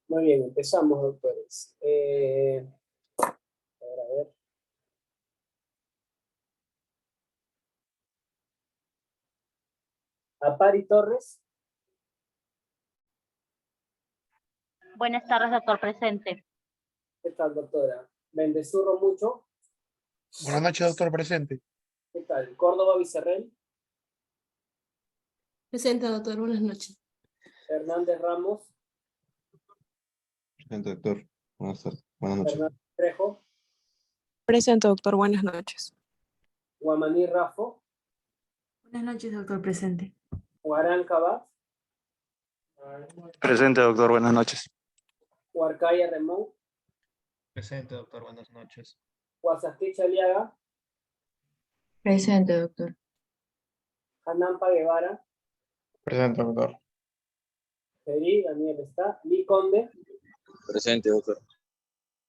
Muy bien, empezamos, doctores. A ver. Apari Torres. Buenas tardes, doctor presente. ¿Qué tal, doctora? Bendezurro mucho. Buenas noches, doctor presente. ¿Qué tal? Córdoba Vicerrel. Presente, doctor. Buenas noches. Hernández Ramos. Presente, doctor. Buenas tardes. Buenas noches. Hernández Trejo. Presente, doctor. Buenas noches. Guamaní Rafo. Buenas noches, doctor presente. Huarán Cabaz. Presente, doctor. Buenas noches. Huarcaya Remón. Presente, doctor. Buenas noches. Huasasticha Aliaga. Presente, doctor. Hanampa Guevara. Presente, doctor. Feri, Daniel está. Lee Conde. Presente, doctor.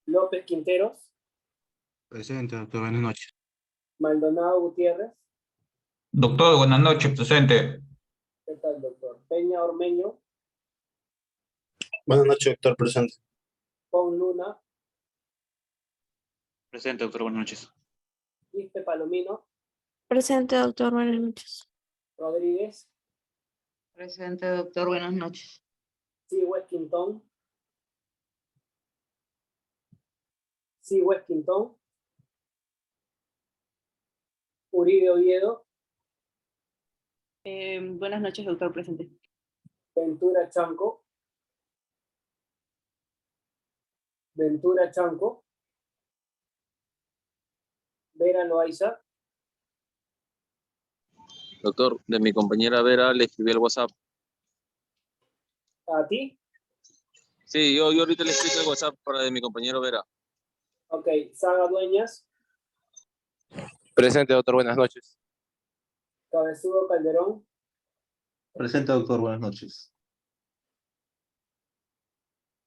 López Quinteros. Presente, doctor. Buenas noches. Maldonado Gutiérrez. Doctor, buenas noches, presente. ¿Qué tal, doctor? Peña Ormeño. Buenas noches, doctor. Presente. Pon Luna. Presente, doctor. Buenas noches. Quispe Palomino. Presente, doctor. Buenas noches. Rodríguez. Presente, doctor. Buenas noches. C. Westington. C. Westington. Uribe Oviedo. Buenas noches, doctor presente. Ventura Chanco. Ventura Chanco. Vera Loaiza. Doctor, de mi compañera Vera le escribí el WhatsApp. ¿A ti? Sí, yo ahorita le escribo el WhatsApp para de mi compañero Vera. Ok. Saga Dueñas. Presente, doctor. Buenas noches. Cabezudo Calderón. Presente, doctor. Buenas noches.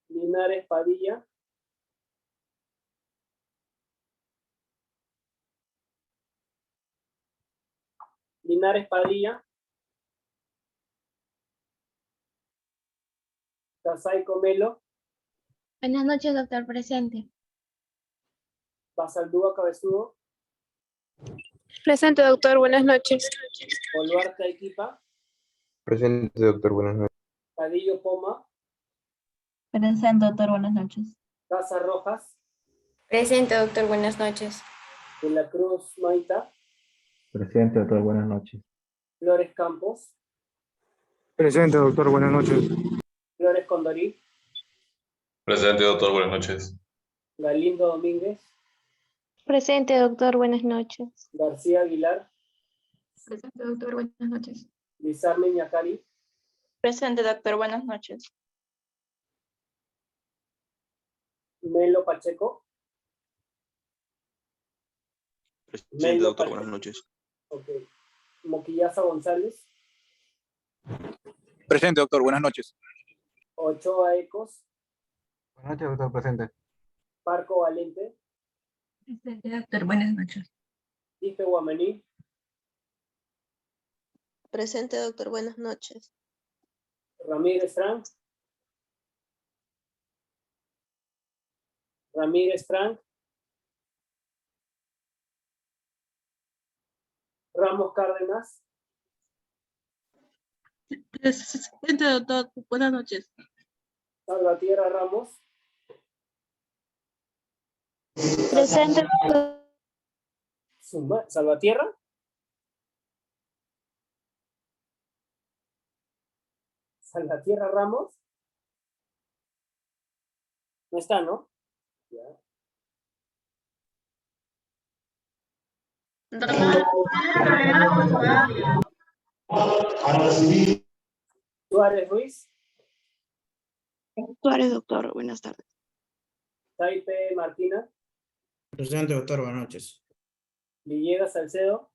Linares Padilla. Linares Padilla. Casay Comelo. Buenas noches, doctor presente. Basaldúa Cabezudo. Presente, doctor. Buenas noches. Boluarte Equipa. Presente, doctor. Buenas noches. Cadillo Poma. Presente, doctor. Buenas noches. Casa Rojas. Presente, doctor. Buenas noches. De la Cruz Maita. Presente, doctor. Buenas noches. Flores Campos. Presente, doctor. Buenas noches. Flores Condorí. Presente, doctor, buenas noches. Galindo Domínguez. Presente, doctor. Buenas noches. García Aguilar. Presente, doctor. Buenas noches. Lizarme Ñacari. Presente, doctor. Buenas noches. Melo Pacheco. Presente, Melo doctor. Pacheco. Buenas noches. Ok. Moquillaza González. Presente, doctor. Buenas noches. Ochoa Ecos. Buenas noches, doctor presente. Parco Valente. Presente, doctor. Buenas noches. Ife Guamaní. Presente, doctor. Buenas noches. Ramírez Frank. Ramírez Frank. Ramos Cárdenas. Presente, doctor. Buenas noches. Salvatierra Ramos. Presente, doctor. Salvatierra. Salvatierra Ramos. No está, ¿no? Ya. Suárez Ruiz. Suárez, doctor. Buenas tardes. Taipe Martina. Presente, doctor. Buenas noches. Villegas Salcedo.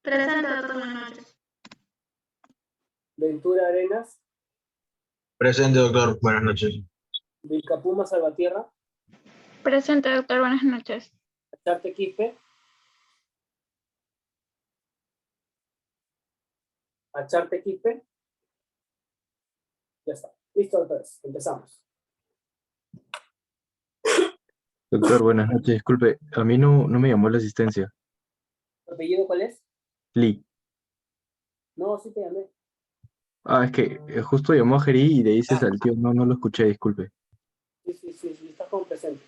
Presente, doctor. Buenas noches. Ventura Arenas. Presente, doctor. Buenas noches. Vilcapuma Salvatierra. Presente, doctor. Buenas noches. Acharte Quispe. Acharte Quispe. Ya está. Listo, doctores, empezamos. Doctor, buenas noches. Disculpe, a mí no me llamó la asistencia. ¿Tu apellido cuál es? Lee. No, sí te llamé. Ah, es que justo llamó a Jeri y de ahí se saltió. No lo escuché, disculpe. Sí, estás como presente.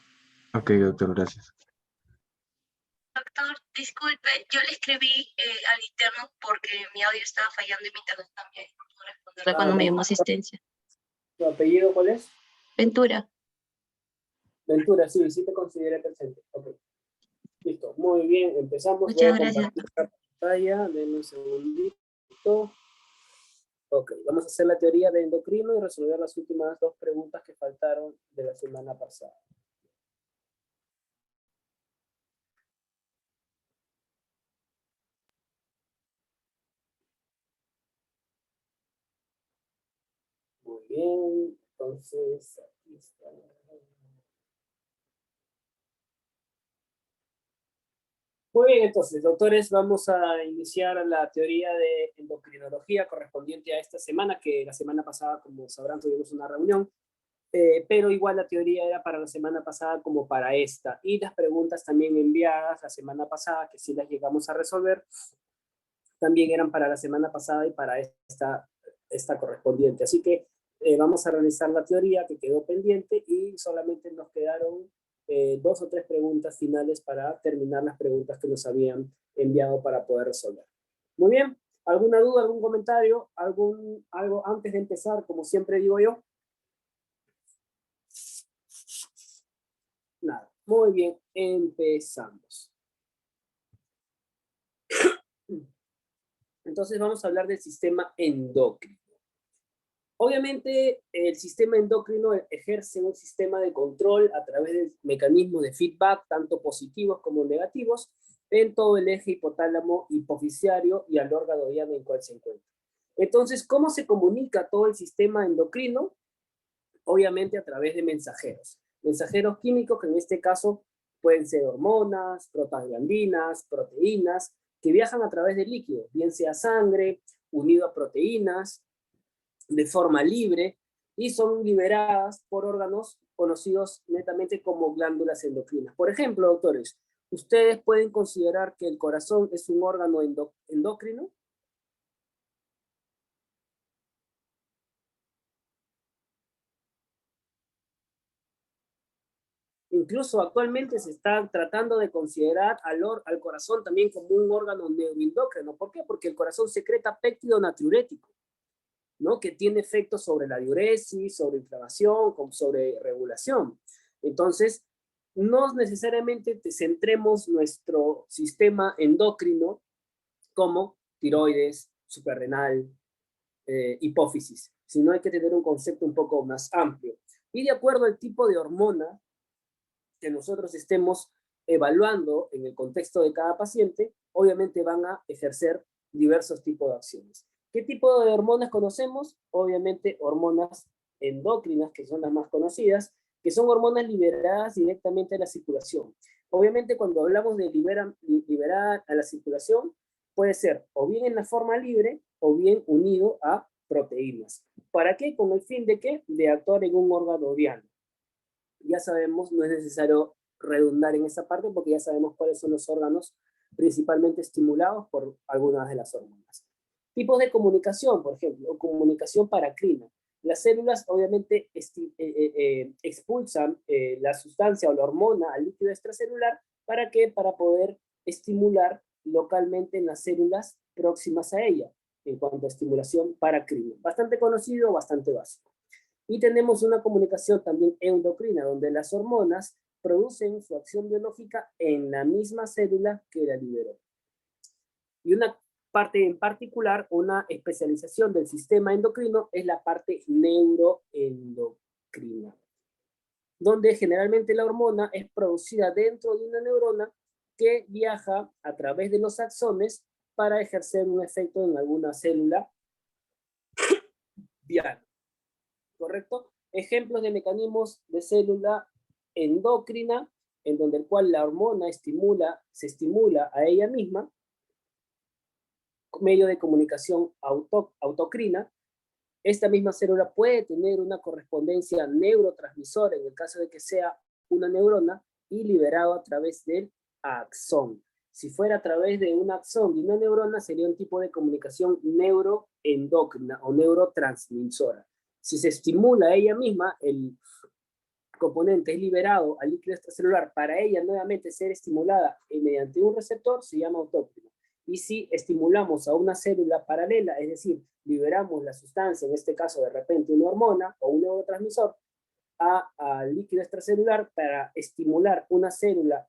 Ok, doctor, gracias. Doctor, disculpe, yo le escribí al interno porque mi audio estaba fallando y mi internet también. No responderle cuando me llamó asistencia. ¿Tu apellido cuál es? Ventura. Ventura, sí te consideré presente. Ok. Listo, muy bien, empezamos. Muchas Voy a gracias. compartir la pantalla, denme un segundito. Ok, vamos a hacer la teoría de endocrino y resolver las últimas 2 preguntas que faltaron de la semana pasada. Muy bien, entonces aquí está. Muy bien, entonces, doctores, vamos a iniciar la teoría de endocrinología correspondiente a esta semana, que la semana pasada, como sabrán, tuvimos una reunión, pero igual la teoría era para la semana pasada como para esta, y las preguntas también enviadas la semana pasada, que sí las llegamos a resolver, también eran para la semana pasada y para esta correspondiente. Así que vamos a realizar la teoría que quedó pendiente y solamente nos quedaron 2 o 3 preguntas finales para terminar las preguntas que nos habían enviado para poder resolver. Muy bien, ¿alguna duda, algún comentario, algo antes de empezar, como siempre digo yo? Nada, muy bien, empezamos. Entonces vamos a hablar del sistema endocrino. Obviamente, el sistema endocrino ejerce un sistema de control a través del mecanismo de feedback, tanto positivos como negativos, en todo el eje hipotálamo hipoficiario y al órgano diana en el cual se encuentra. Entonces, ¿cómo se comunica todo el sistema endocrino? Obviamente a través de mensajeros. Mensajeros químicos que en este caso pueden ser hormonas, prostaglandinas, proteínas, que viajan a través del líquido, bien sea sangre, unido a proteínas, de forma libre, y son liberadas por órganos conocidos netamente como glándulas endocrinas. Por ejemplo, doctores, ¿ustedes pueden considerar que el corazón es un órgano endocrino? Incluso actualmente se está tratando de considerar al corazón también como un órgano neuroendocrino. ¿Por qué? Porque el corazón secreta péptido natriurético, ¿no? Que tiene efectos sobre la diuresis, sobre inflamación, sobre regulación. Entonces, no necesariamente centremos nuestro sistema endocrino como tiroides, suprarrenal, hipófisis, sino hay que tener un concepto un poco más amplio. Y de acuerdo al tipo de hormona que nosotros estemos evaluando en el contexto de cada paciente, obviamente van a ejercer diversos tipos de acciones. ¿Qué tipo de hormonas conocemos? Obviamente hormonas endócrinas, que son las más conocidas, que son hormonas liberadas directamente a la circulación. Obviamente cuando hablamos de liberar a la circulación, puede ser o bien en la forma libre o bien unido a proteínas. ¿Para qué? Con el fin de ¿qué? De actuar en un órgano diana. Ya sabemos, no es necesario redundar en esa parte porque ya sabemos cuáles son los órganos principalmente estimulados por algunas de las hormonas. Tipos de comunicación, por ejemplo, o comunicación paracrina. Las células obviamente expulsan la sustancia o la hormona al líquido extracelular. ¿Para qué? Para poder estimular localmente en las células próximas a ella, en cuanto a estimulación paracrina. Bastante conocido, bastante básico. Y tenemos una comunicación también endocrina, donde las hormonas producen su acción biológica en la misma célula que la liberó. Y una parte en particular, una especialización del sistema endocrino, es la parte neuroendocrina, donde generalmente la hormona es producida dentro de una neurona que viaja a través de los axones para ejercer un efecto en alguna célula diana. ¿Correcto? Ejemplos de mecanismos de célula endocrina, en donde el cual la hormona se estimula a ella misma, medio de comunicación autocrina, Esta misma célula puede tener una correspondencia neurotransmisora en el caso de que sea una neurona y liberado a través del axón. Si fuera a través de un axón de una neurona, sería un tipo de comunicación neuroendocrina o neurotransmisora. Si se estimula ella misma, el componente es liberado al líquido extracelular para ella nuevamente ser estimulada mediante un receptor, se llama autócrino. Y si estimulamos a una célula paralela, es decir, liberamos la sustancia, en este caso de repente una hormona o un neurotransmisor, al líquido extracelular para estimular una célula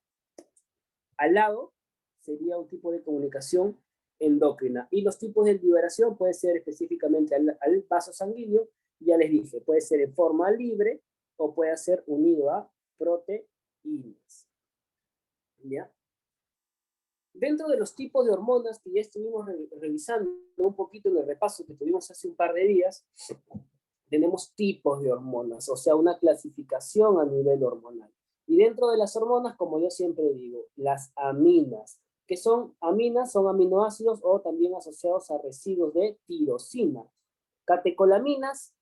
al lado, sería un tipo de comunicación endocrina. Y los tipos de liberación puede ser específicamente al vaso sanguíneo, ya les dije, puede ser en forma libre o puede ser unido a proteínas. ¿Ya? Dentro de los tipos de hormonas que ya estuvimos revisando un poquito en el repaso que tuvimos hace un par de días, tenemos tipos de hormonas, o sea, una clasificación a nivel hormonal. Y dentro de las hormonas, como yo siempre digo, las aminas, que son aminas, son aminoácidos o también asociados a residuos de tirosina. Catecolaminas,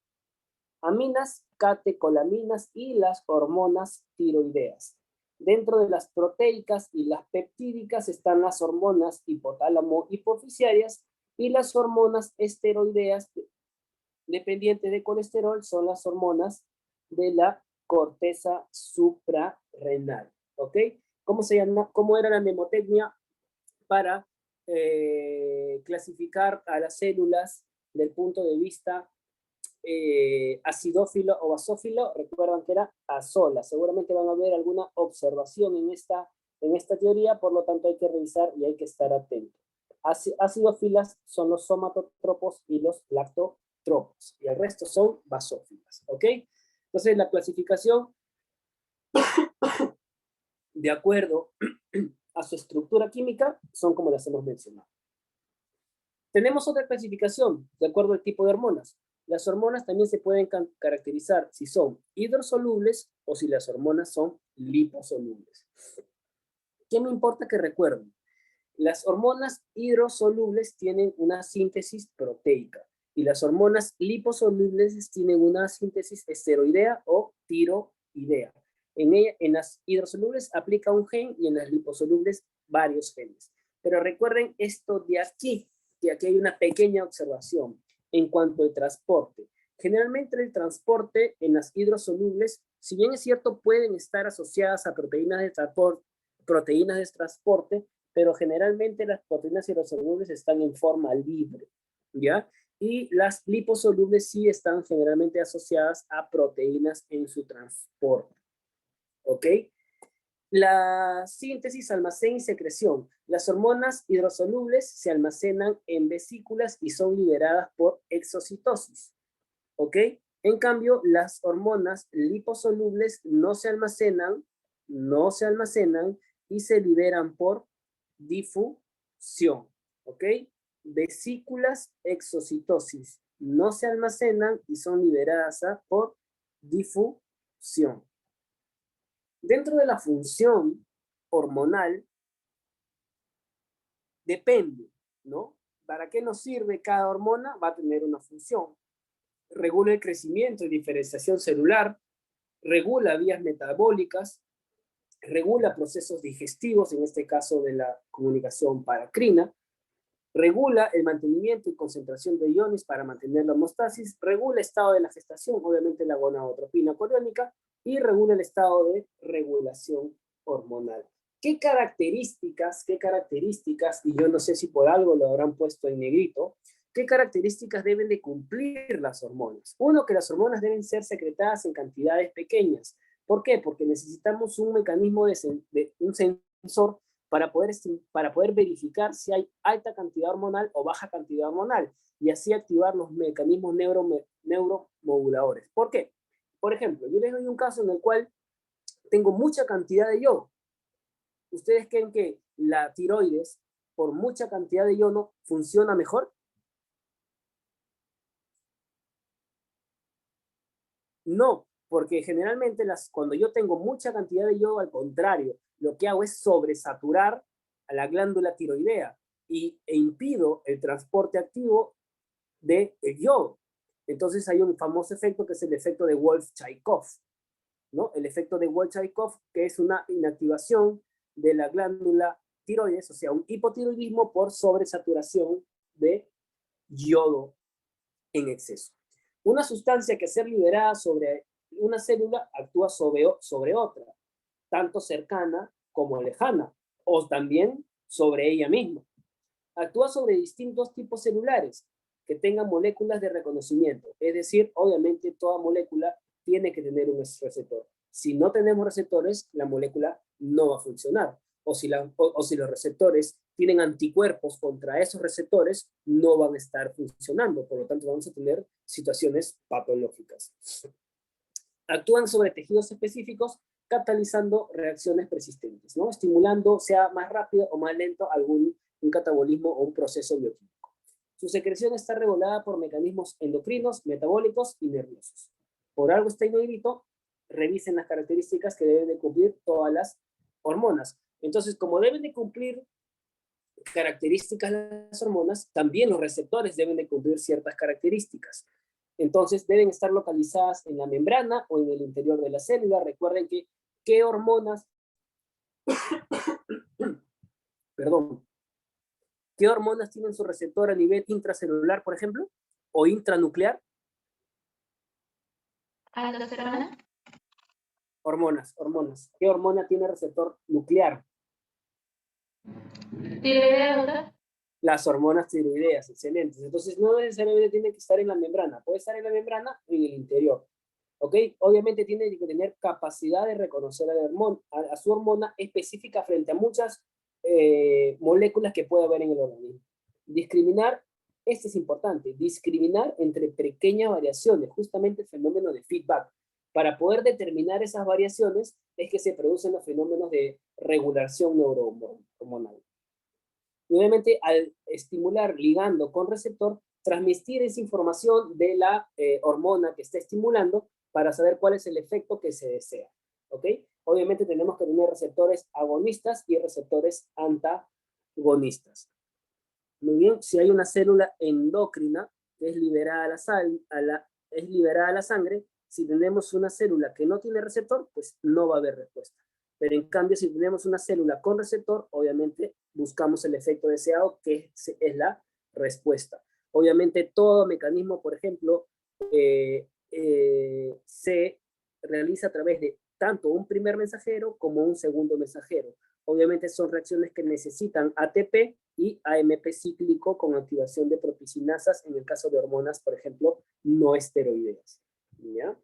aminas, catecolaminas y las hormonas tiroideas. Dentro de las proteicas y las peptídicas están las hormonas hipotálamo-hipofisiarias y las hormonas esteroideas dependientes de colesterol son las hormonas de la corteza suprarrenal. ¿Ok? ¿Cómo se llama? ¿Cómo era la mnemotecnia para clasificar a las células del punto de vista acidófilo o basófilo? Recuerdan que era azola. Seguramente van a ver alguna observación en esta teoría, por lo tanto hay que revisar y hay que estar atento. Acidófilas son los somatotropos y los lactotropos, y el resto son basófilas. ¿Ok? Entonces la clasificación, de acuerdo a su estructura química, son como las hemos mencionado. Tenemos otra clasificación, de acuerdo al tipo de hormonas. Las hormonas también se pueden caracterizar si son hidrosolubles o si las hormonas son liposolubles. ¿Qué me importa que recuerden? Las hormonas hidrosolubles tienen una síntesis proteica y las hormonas liposolubles tienen una síntesis esteroidea o tiroidea. En las hidrosolubles aplica un gen y en las liposolubles varios genes. Pero recuerden esto de aquí, que aquí hay una pequeña observación en cuanto al transporte. Generalmente el transporte en las hidrosolubles, si bien es cierto, pueden estar asociadas a proteínas de transporte, pero generalmente las proteínas hidrosolubles están en forma libre, ¿ya? Y las liposolubles sí están generalmente asociadas a proteínas en su transporte, ¿ok? La síntesis, almacén y secreción. Las hormonas hidrosolubles se almacenan en vesículas y son liberadas por exocitosis, ¿ok? En cambio, las hormonas liposolubles no se almacenan y se liberan por difusión, ¿ok? Vesículas, exocitosis, no se almacenan y son liberadas por difusión. Dentro de la función hormonal, depende, ¿no? ¿Para qué nos sirve cada hormona? Va a tener una función. Regula el crecimiento y diferenciación celular, regula vías metabólicas, regula procesos digestivos, en este caso de la comunicación paracrina, regula el mantenimiento y concentración de iones para mantener la homeostasis, regula el estado de la gestación, obviamente la gonadotropina coriónica, y regula el estado de regulación hormonal. ¿Qué características, y yo no sé si por algo lo habrán puesto en negrito, qué características deben de cumplir las hormonas? Uno, que las hormonas deben ser secretadas en cantidades pequeñas. ¿Por qué? Porque necesitamos un mecanismo un sensor para poder verificar si hay alta cantidad hormonal o baja cantidad hormonal, y así activar los mecanismos neuromoduladores. ¿Por qué? Por ejemplo, yo les doy un caso en el cual tengo mucha cantidad de yodo. ¿Ustedes creen que la tiroides, por mucha cantidad de yodo, funciona mejor? No, porque generalmente cuando yo tengo mucha cantidad de yodo, al contrario, lo que hago es sobresaturar a la glándula tiroidea e impido el transporte activo del yodo. Entonces hay un famoso efecto que es el efecto de Wolff-Chaikov, ¿no? El efecto de Wolff-Chaikov, que es una inactivación de la glándula tiroides, o sea, un hipotiroidismo por sobresaturación de yodo en exceso. Una sustancia que al ser liberada sobre una célula actúa sobre otra, tanto cercana como lejana, o también sobre ella misma. Actúa sobre distintos tipos celulares que tengan moléculas de reconocimiento, es decir, obviamente toda molécula tiene que tener un receptor. Si no tenemos receptores, la molécula no va a funcionar. O si los receptores tienen anticuerpos contra esos receptores, no van a estar funcionando. Por lo tanto, vamos a tener situaciones patológicas. Actúan sobre tejidos específicos, catalizando reacciones persistentes, ¿no? Estimulando, sea más rápido o más lento, un catabolismo o un proceso bioquímico. Su secreción está regulada por mecanismos endocrinos, metabólicos y nerviosos. Por algo está inédito, revisen las características que deben de cumplir todas las hormonas. Entonces, como deben de cumplir características las hormonas, también los receptores deben de cumplir ciertas características. Entonces, deben estar localizadas en la membrana o en el interior de la célula. Recuerden que, ¿qué hormonas? Perdón. ¿Qué hormonas tienen su receptor a nivel intracelular, por ejemplo? ¿O intranuclear? ¿Aldosterona? Hormonas. ¿Qué hormona tiene receptor nuclear? ¿Tiroidea, doctor? Las hormonas tiroideas, excelentes. Entonces, no necesariamente tiene que estar en la membrana. Puede estar en la membrana o en el interior. ¿Ok? Obviamente tiene que tener capacidad de reconocer a su hormona específica frente a muchas moléculas que puede haber en el organismo. Discriminar, este es importante, discriminar entre pequeñas variaciones, justamente el fenómeno de feedback. Para poder determinar esas variaciones es que se producen los fenómenos de regulación neurohormonal. Y obviamente al estimular ligando con receptor, transmitir esa información de la hormona que está estimulando para saber cuál es el efecto que se desea. ¿Ok? Obviamente tenemos que tener receptores agonistas y receptores antagonistas. Muy bien, si hay una célula endocrina que es liberada a la sangre, si tenemos una célula que no tiene receptor, pues no va a haber respuesta. Pero en cambio, si tenemos una célula con receptor, obviamente buscamos el efecto deseado, que es la respuesta. Obviamente todo mecanismo, por ejemplo, se realiza a través de tanto un primer mensajero como un segundo mensajero. Obviamente son reacciones que necesitan ATP y AMP cíclico con activación de propicinasas en el caso de hormonas, por ejemplo, no esteroideas. ¿Ya?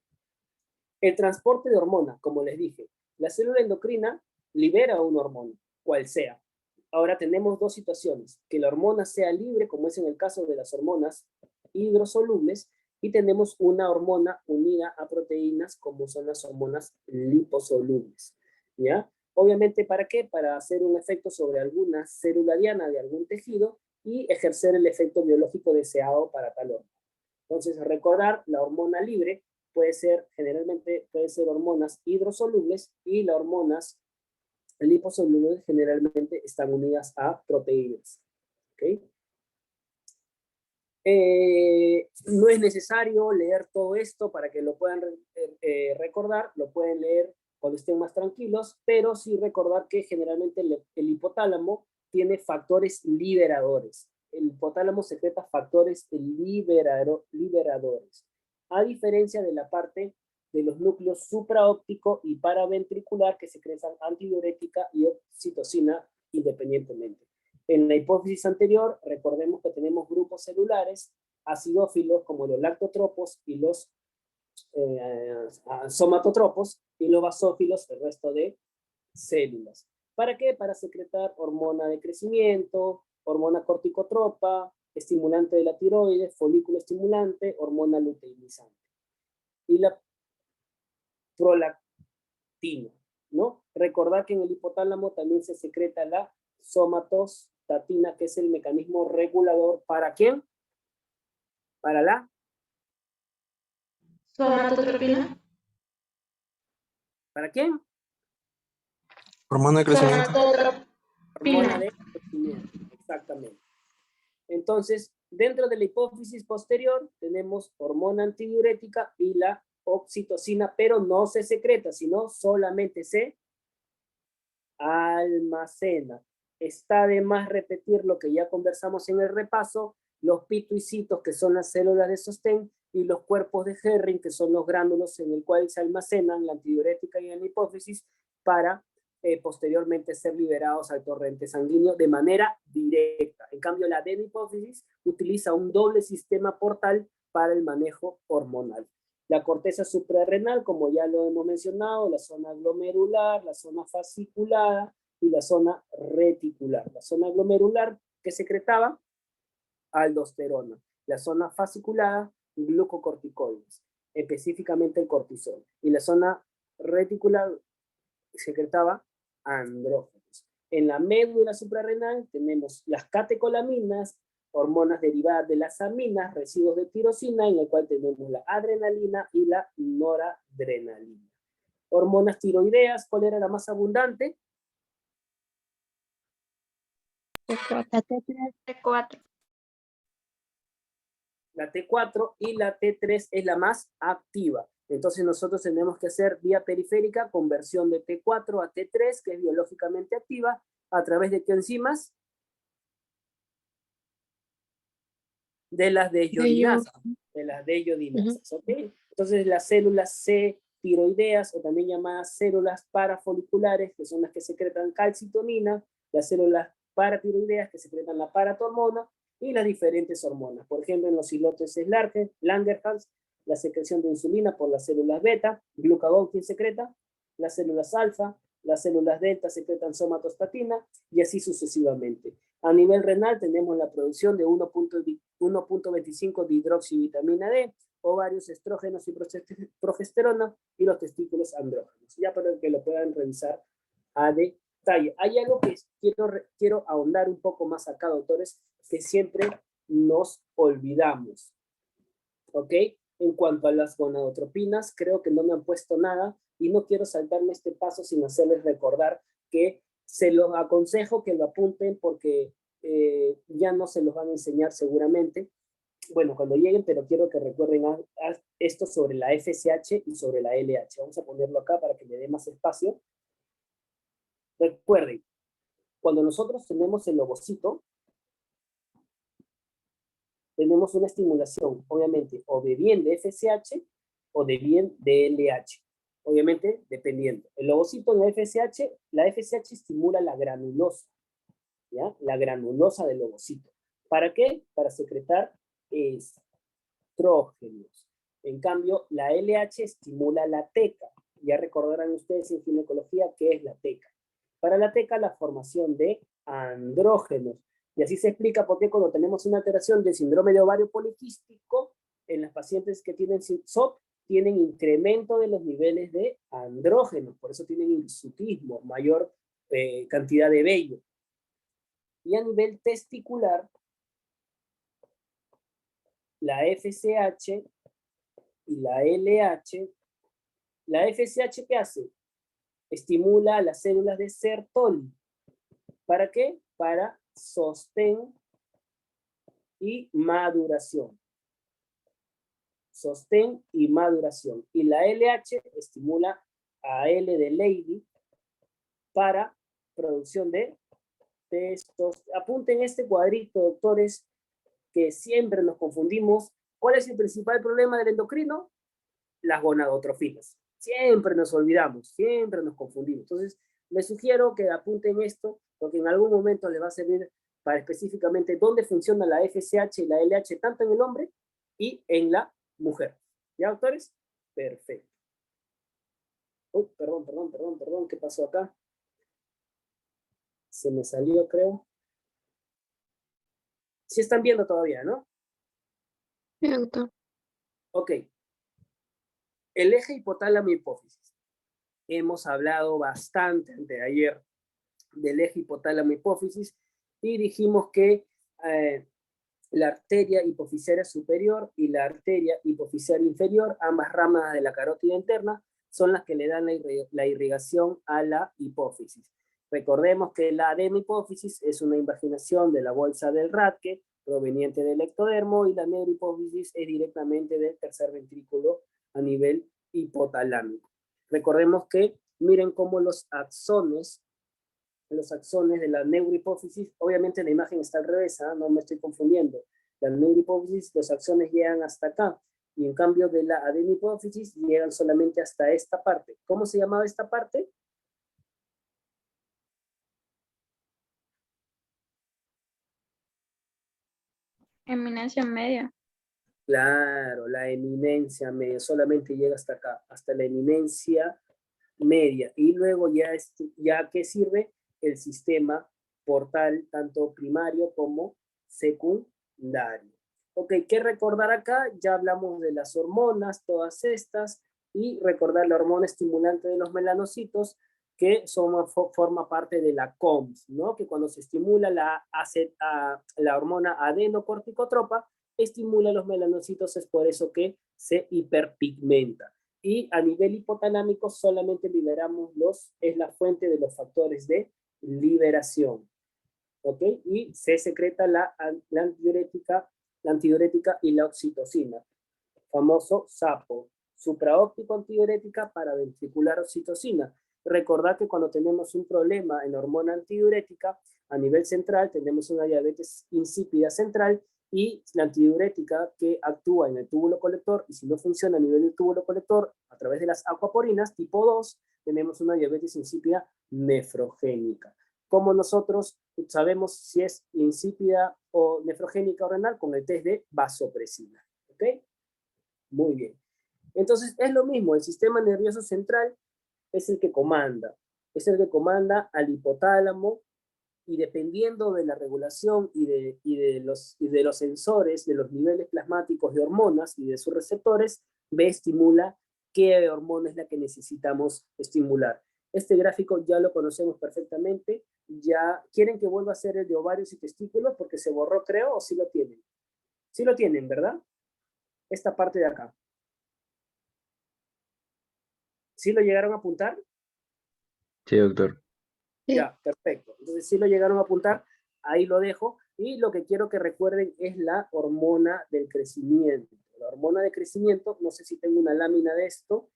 El transporte de hormona, como les dije, la célula endocrina libera una hormona, cual sea. Ahora tenemos dos situaciones, que la hormona sea libre, como es en el caso de las hormonas hidrosolubles, y tenemos una hormona unida a proteínas, como son las hormonas liposolubles. ¿Ya? Obviamente, ¿para qué? Para hacer un efecto sobre alguna célula diana de algún tejido y ejercer el efecto biológico deseado para tal hormona. Entonces, recordar, la hormona libre generalmente puede ser hormonas hidrosolubles, y las hormonas liposolubles generalmente están unidas a proteínas. ¿Ok? No es necesario leer todo esto para que lo puedan recordar, lo pueden leer cuando estén más tranquilos, pero sí recordar que generalmente el hipotálamo tiene factores liberadores. El hipotálamo secreta factores liberadores, a diferencia de la parte de los núcleos supraóptico y paraventricular que secretan antidiurética y oxitocina independientemente. En la hipófisis anterior, recordemos que tenemos grupos celulares acidófilos como los lactotropos y los somatotropos, y los basófilos, el resto de células. ¿Para qué? Para secretar hormona de crecimiento, hormona corticotropa, estimulante de la tiroides, folículo estimulante, hormona luteinizante. Y la prolactina, ¿no? Recordar que en el hipotálamo también se secreta la somatostatina, que es el mecanismo regulador. ¿Para quién? Para la ¿Somatotropina? ¿para quién? Hormona de crecimiento. Hormona de crecimiento, exactamente. Entonces, Dentro de la hipófisis posterior tenemos hormona antidiurética y la oxitocina, pero no se secreta, sino solamente se almacena. Está de más repetir lo que ya conversamos en el repaso, los pituicitos, que son las células de sostén, y los cuerpos de Herring, que son los gránulos en el cual se almacenan la antidiurética y en la hipófisis para posteriormente ser liberados al torrente sanguíneo de manera directa. En cambio, la adenopófisis utiliza un doble sistema portal para el manejo hormonal. La corteza suprarrenal, como ya lo hemos mencionado, la zona glomerular, la zona fasciculada y la zona reticular. La zona glomerular que secretaba aldosterona. La zona fasciculada, glucocorticoides, específicamente el cortisol. Y la zona reticular secretaba andrógenos. En la médula suprarrenal tenemos las catecolaminas, hormonas derivadas de las aminas, residuos de tirosina, en el cual tenemos la adrenalina y la noradrenalina. Hormonas tiroideas, ¿cuál era la más abundante? T4. La T4 y la T3 es la más activa. Entonces nosotros tenemos que hacer vía periférica conversión de T4 a T3, que es biológicamente activa, ¿a través de qué enzimas? De las deyodinasas. De las deyodinasas, ¿ok? Entonces las células C tiroideas, o también llamadas células parafoliculares, que son las que secretan calcitonina, las células paratiroideas que secretan la paratormona, y las diferentes hormonas. Por ejemplo, en los islotes Langerhans, la secreción de insulina por las células beta, glucagón, ¿quién secreta? Las células alfa, las células delta secretan somatostatina, y así sucesivamente. A nivel renal tenemos la producción de 1.25 de hidroxivitamina D, ovarios, estrógenos y progesterona, y los testículos andrógenos. Ya para que lo puedan revisar a detalle. Hay algo que quiero ahondar un poco más acá, doctores, que siempre nos olvidamos. ¿Ok? En cuanto a las gonadotropinas, creo que no me han puesto nada y no quiero saltarme este paso sin hacerles recordar que se los aconsejo que lo apunten porque ya no se los van a enseñar seguramente. Bueno, cuando lleguen, pero quiero que recuerden esto sobre la FSH y sobre la LH. Vamos a ponerlo acá para que le dé más espacio. Recuerden, cuando nosotros tenemos el ovocito, tenemos una estimulación, obviamente, o de bien de FSH o de bien de LH. Obviamente, dependiendo. El ovocito en la FSH estimula la granulosa, ¿ya? La granulosa del ovocito. ¿Para qué? Para secretar estrógenos. En cambio, la LH estimula la teca. Ya recordarán ustedes en ginecología qué es la teca. Para la teca, la formación de andrógenos. Y así se explica por qué cuando tenemos una alteración del síndrome de ovario poliquístico, en las pacientes que tienen SIDSOP, tienen incremento de los niveles de andrógenos. Por eso tienen hirsutismo, mayor cantidad de vello. Y a nivel testicular, la FSH y la LH, la FSH ¿qué hace? Estimula a las células de Sertoli. ¿Para qué? Para sostén y maduración. Sostén y maduración. Y la LH estimula a L de Leydig para producción de testosterona. Apunten este cuadrito, doctores, que siempre nos confundimos. ¿Cuál es el principal problema del endocrino? Las gonadotrofinas. Siempre nos olvidamos, siempre nos confundimos. Entonces, les sugiero que apunten esto, porque en algún momento les va a servir para específicamente dónde funciona la FSH y la LH, tanto en el hombre y en la mujer. ¿Ya, doctores? Perfecto. Perdón, ¿qué pasó acá? Se me salió, creo. Sí están viendo todavía, ¿no? Sí, doctor. Ok. El eje hipotálamo-hipófisis. Hemos hablado bastante anteayer del eje hipotálamo-hipófisis y dijimos que la arteria hipofisiaria superior y la arteria hipofisiaria inferior, ambas ramas de la carótida interna, son las que le dan la irrigación a la hipófisis. Recordemos que la adenopófisis es una invaginación de la bolsa del Rathke, proveniente del ectodermo, y la neurohipófisis es directamente del tercer ventrículo a nivel hipotalámico. Recordemos que miren cómo los axones de la neurohipófisis, obviamente la imagen está al revés, ¿eh? No me estoy confundiendo. La neurohipófisis, los axones llegan hasta acá, y en cambio de la adenihipófisis llegan solamente hasta esta parte. ¿Cómo se llamaba esta parte? Eminencia media. Claro, la eminencia media solamente llega hasta acá, hasta la eminencia media. Y luego ya ¿qué sirve? El sistema portal, tanto primario como secundario. Ok, ¿qué recordar acá? Ya hablamos de las hormonas, todas estas, y recordar la hormona estimulante de los melanocitos, que forma parte de la COMS, ¿no? Que cuando se estimula la hormona adenocorticotropa, estimula los melanocitos, es por eso que se hiperpigmenta. Y a nivel hipotalámico solamente liberamos es la fuente de los factores de liberación, ¿ok? Y se secreta la antidiurética y la oxitocina, famoso SAPO, supraóptico antidiurética para ventricular oxitocina. Recordad que cuando tenemos un problema en la hormona antidiurética, a nivel central tenemos una diabetes insípida central, y la antidiurética que actúa en el túbulo colector, y si no funciona a nivel del túbulo colector a través de las acuaporinas tipo 2, tenemos una diabetes insípida nefrogénica. Como nosotros sabemos si es insípida o nefrogénica o renal con el test de vasopresina. ¿Ok? Muy bien. Entonces es lo mismo, el sistema nervioso central es el que comanda al hipotálamo, y dependiendo de la regulación y de los sensores, de los niveles plasmáticos de hormonas y de sus receptores, estimula qué hormona es la que necesitamos estimular. Este gráfico ya lo conocemos perfectamente. Ya quieren que vuelva a hacer el de ovarios y testículos porque se borró, creo, o sí lo tienen. Sí lo tienen, ¿verdad? Esta parte de acá. ¿Sí lo llegaron a apuntar? Sí, doctor. Ya, perfecto. Entonces, si lo llegaron a apuntar, ahí lo dejo. Y lo que quiero que recuerden es la hormona del crecimiento. La hormona de crecimiento, no sé si tengo una lámina de esto,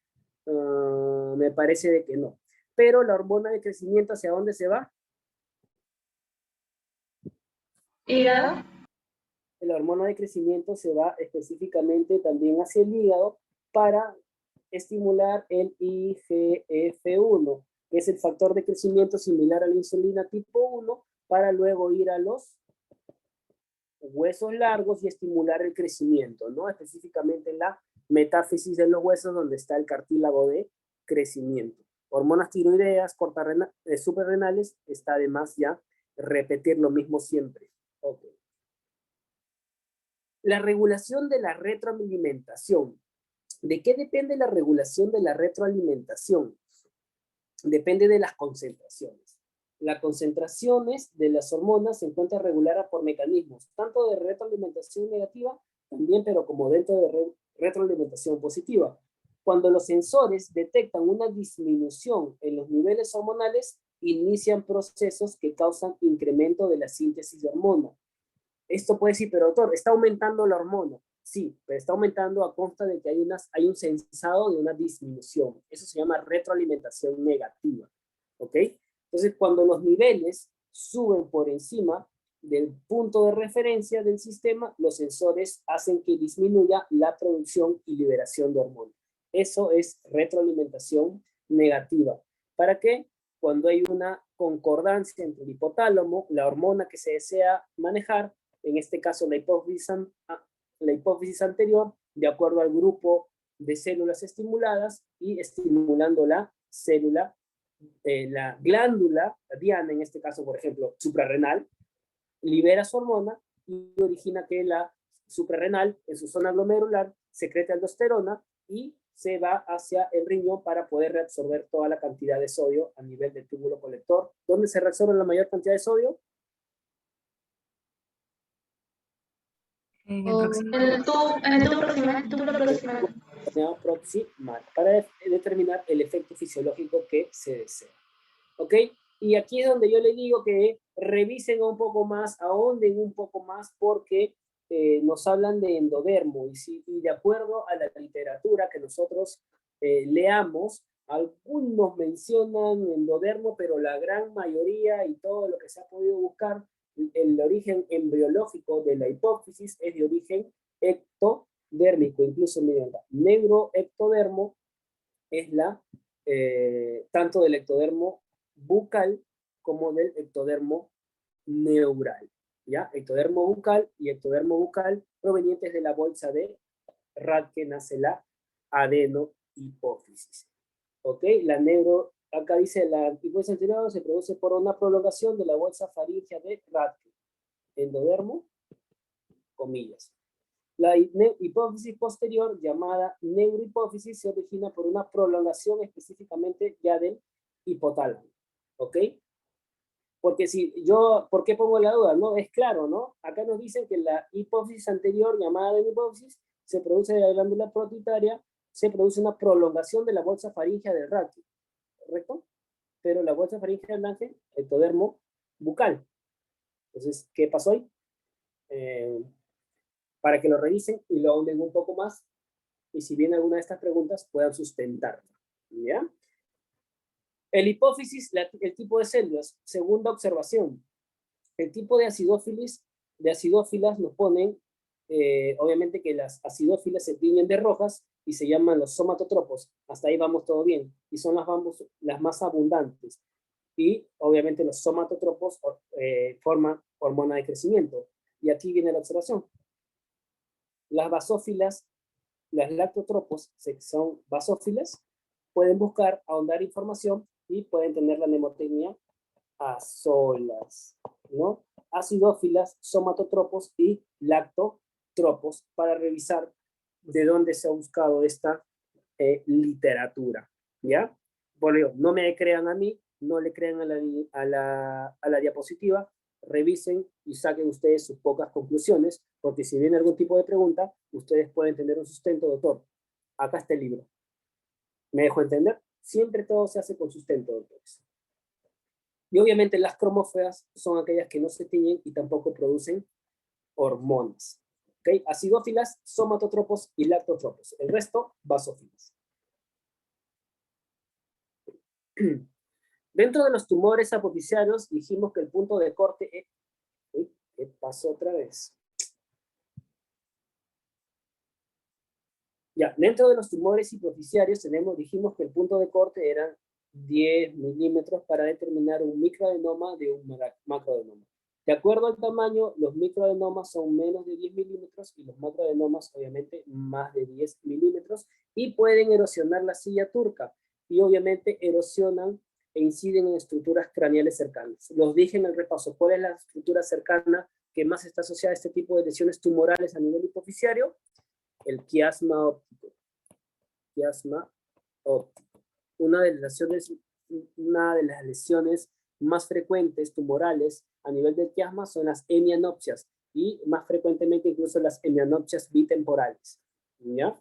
me parece de que no. Pero la hormona de crecimiento, ¿hacia dónde se va? Hígado. La hormona de crecimiento se va específicamente también hacia el hígado para estimular el IGF-1, que es el factor de crecimiento similar a la insulina tipo 1, para luego ir a los huesos largos y estimular el crecimiento, ¿no? Específicamente en la metáfisis de los huesos, donde está el cartílago de crecimiento. Hormonas tiroideas, suprarrenales, está de más ya repetir lo mismo siempre. Okay. La regulación de la retroalimentación. ¿De qué depende la regulación de la retroalimentación? Depende de las concentraciones. Las concentraciones de las hormonas se encuentran reguladas por mecanismos, tanto de retroalimentación negativa, también, pero como dentro de retroalimentación positiva. Cuando los sensores detectan una disminución en los niveles hormonales, inician procesos que causan incremento de la síntesis de hormona. Esto puede decir, pero doctor, ¿está aumentando la hormona? Sí, pero está aumentando a consta de que hay un sensado de una disminución. Eso se llama retroalimentación negativa. ¿Ok? Entonces, cuando los niveles suben por encima del punto de referencia del sistema, los sensores hacen que disminuya la producción y liberación de hormonas. Eso es retroalimentación negativa. ¿Para qué? Cuando hay una concordancia entre el hipotálamo, la hormona que se desea manejar, en este caso la hipófisis anterior, de acuerdo al grupo de células estimuladas, y estimulando la célula, la glándula diana, en este caso, por ejemplo, suprarrenal, libera su hormona y origina que la suprarrenal, en su zona glomerular, secrete aldosterona y se va hacia el riñón para poder reabsorber toda la cantidad de sodio a nivel del túbulo colector. ¿Dónde se reabsorbe la mayor cantidad de sodio? En el tubo proximal. Para determinar el efecto fisiológico que se desea. ¿Ok? Y aquí es donde yo le digo que revisen un poco más, ahonden un poco más, porque nos hablan de endodermo, y de acuerdo a la literatura que nosotros leamos, algunos mencionan endodermo, pero la gran mayoría y todo lo que se ha podido buscar, el origen embriológico de la hipófisis es de origen ectodérmico. Incluso miren, neuroectodermo es tanto del ectodermo bucal como del ectodermo neural, ¿ya? Ectodermo bucal y ectodermo bucal provenientes de la bolsa de Radke nace la adenohipófisis. ¿Ok? Acá dice, la hipófisis anterior se produce por una prolongación de la bolsa faríngea de Radke. Endodermo, comillas. La hipófisis posterior, llamada neurohipófisis, se origina por una prolongación específicamente ya del hipotálamo. ¿Ok? Porque ¿por qué pongo la duda? No, es claro, ¿no? Acá nos dicen que la hipófisis anterior, llamada neurohipófisis, se produce de la glándula pituitaria, se produce una prolongación de la bolsa faríngea del Radke, ¿correcto? Pero la bolsa faríngea del ángel, ectodermo bucal. Entonces, ¿qué pasó ahí? Para que lo revisen y lo ahonden un poco más, y si viene alguna de estas preguntas, puedan sustentarla, ¿ya? El hipófisis, el tipo de células, segunda observación. El tipo de acidófilas nos ponen, obviamente que las acidófilas se tiñen de rojas y se llaman los somatotropos. Hasta ahí vamos todo bien. Y son las más abundantes. Y obviamente los somatotropos forman hormona de crecimiento. Y aquí viene la observación. Las basófilas, las lactotropos, son basófilas, pueden buscar, ahondar información y pueden tener la mnemotecnia a solas, ¿no? Acidófilas, somatotropos y lactotropos, para revisar de dónde se ha buscado esta literatura, ¿ya? Bueno, no me crean a mí, no le crean a la diapositiva, revisen y saquen ustedes sus pocas conclusiones, porque si viene algún tipo de pregunta, ustedes pueden tener un sustento, doctor. Acá está el libro. ¿Me dejo entender? Siempre todo se hace con sustento, doctores. Y obviamente las cromóforas son aquellas que no se tiñen y tampoco producen hormonas. ¿Okay? Acidófilas, somatotropos y lactotropos. El resto, basófilas. Dentro de los tumores apofisiarios dijimos que el punto de corte es... Uy, ¿qué pasó otra vez? Ya, dentro de los tumores hipofisiarios dijimos que el punto de corte eran 10 milímetros para determinar un microadenoma de un macroadenoma. De acuerdo al tamaño, los microadenomas son menos de 10 milímetros y los macroadenomas, obviamente, más de 10 milímetros, y pueden erosionar la silla turca, y obviamente erosionan e inciden en estructuras craneales cercanas. Los dije en el repaso. ¿Cuál es la estructura cercana que más está asociada a este tipo de lesiones tumorales a nivel hipofisiario? El quiasma óptico. Quiasma óptico. Una de las lesiones más frecuentes tumorales a nivel del quiasma son las hemianopsias, y más frecuentemente incluso las hemianopsias bitemporales, ¿ya?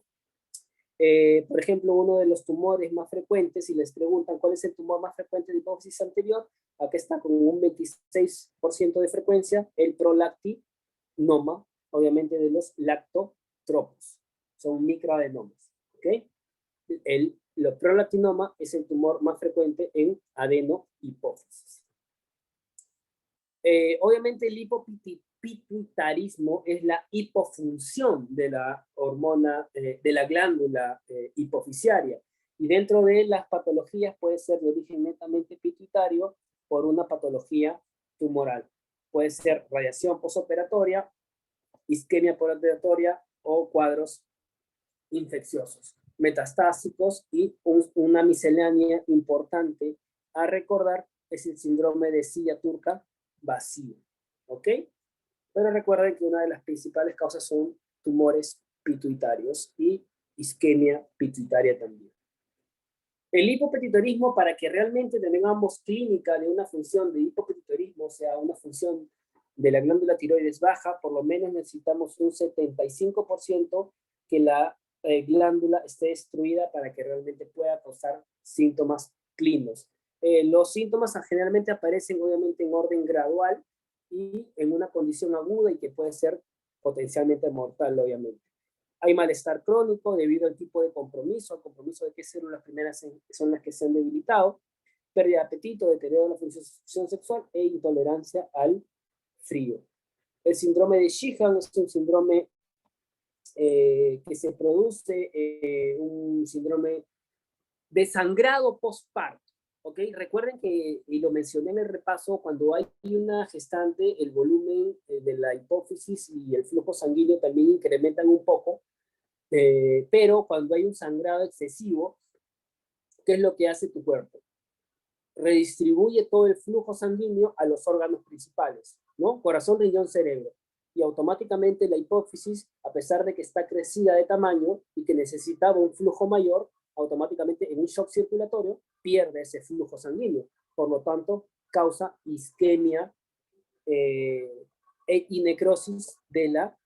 Por ejemplo, uno de los tumores más frecuentes, si les preguntan cuál es el tumor más frecuente de hipófisis anterior, acá está con un 26% de frecuencia, el prolactinoma, obviamente de los lactotropos. Son microadenomas, ¿ok? El prolactinoma es el tumor más frecuente en adenohipófisis. Obviamente el hipopituitarismo es la hipofunción de la hormona, de la glándula hipofisiaria, y dentro de las patologías puede ser de origen netamente pituitario por una patología tumoral. Puede ser radiación posoperatoria, isquemia postoperatoria o cuadros infecciosos, metastásicos, y una miscelánea importante a recordar es el síndrome de silla turca vacía, ¿ok? Pero recuerden que una de las principales causas son tumores pituitarios y isquemia pituitaria también. El hipopituitarismo, para que realmente tengamos clínica de una función de hipopituitarismo, o sea, una función de la glándula tiroides baja, por lo menos necesitamos un 75% que la glándula esté destruida para que realmente pueda causar síntomas clínicos. Los síntomas generalmente aparecen obviamente en orden gradual y en una condición aguda y que puede ser potencialmente mortal, obviamente. Hay malestar crónico debido al tipo de compromiso, al compromiso de qué células primeras son las que se han debilitado, pérdida de apetito, deterioro de la función sexual e intolerancia al frío. El síndrome de Sheehan es un síndrome que se produce, un síndrome de sangrado postparto. ¿Ok? Recuerden que, y lo mencioné en el repaso, cuando hay una gestante, el volumen de la hipófisis y el flujo sanguíneo también incrementan un poco, pero cuando hay un sangrado excesivo, ¿qué es lo que hace tu cuerpo? Redistribuye todo el flujo sanguíneo a los órganos principales, ¿no? Corazón, riñón, cerebro. Y automáticamente la hipófisis, a pesar de que está crecida de tamaño y que necesitaba un flujo mayor, automáticamente en un shock circulatorio pierde ese flujo sanguíneo. Por lo tanto, causa isquemia y necrosis de la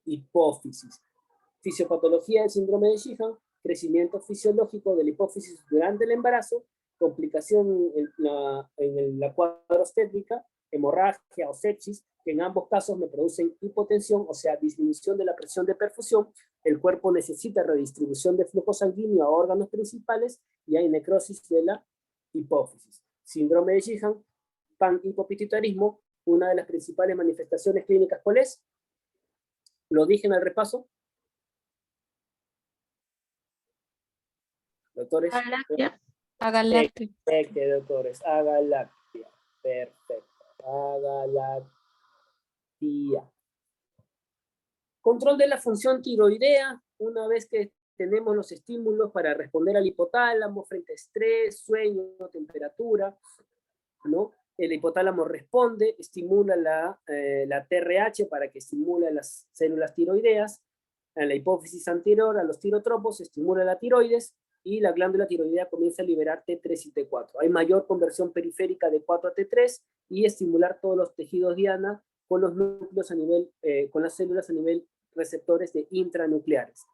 hipófisis. Fisiopatología del síndrome de Sheehan, crecimiento fisiológico de la hipófisis durante el embarazo, complicación en la cuadra obstétrica, hemorragia o sepsis, que en ambos casos me producen hipotensión, o sea, disminución de la presión de perfusión. El cuerpo necesita redistribución de flujo sanguíneo a órganos principales y hay necrosis de la hipófisis. Síndrome de Sheehan, panhipopituitarismo, una de las principales manifestaciones clínicas, ¿cuál es? Lo dije en el repaso. Doctores. Agalaxia. Agalaxia. Perfecto, doctores. Agalaxia. Perfecto. Agalaxia. Control de la función tiroidea. Una vez que tenemos los estímulos para responder al hipotálamo frente a estrés, sueño, temperatura, ¿no? El hipotálamo responde, estimula la TRH para que estimule las células tiroideas. En la hipófisis anterior a los tirotropos estimula la tiroides y la glándula tiroidea comienza a liberar T3 y T4. Hay mayor conversión periférica de 4 a T3 y estimular todos los tejidos diana con los núcleos a nivel, con las células a nivel receptores de intranucleares.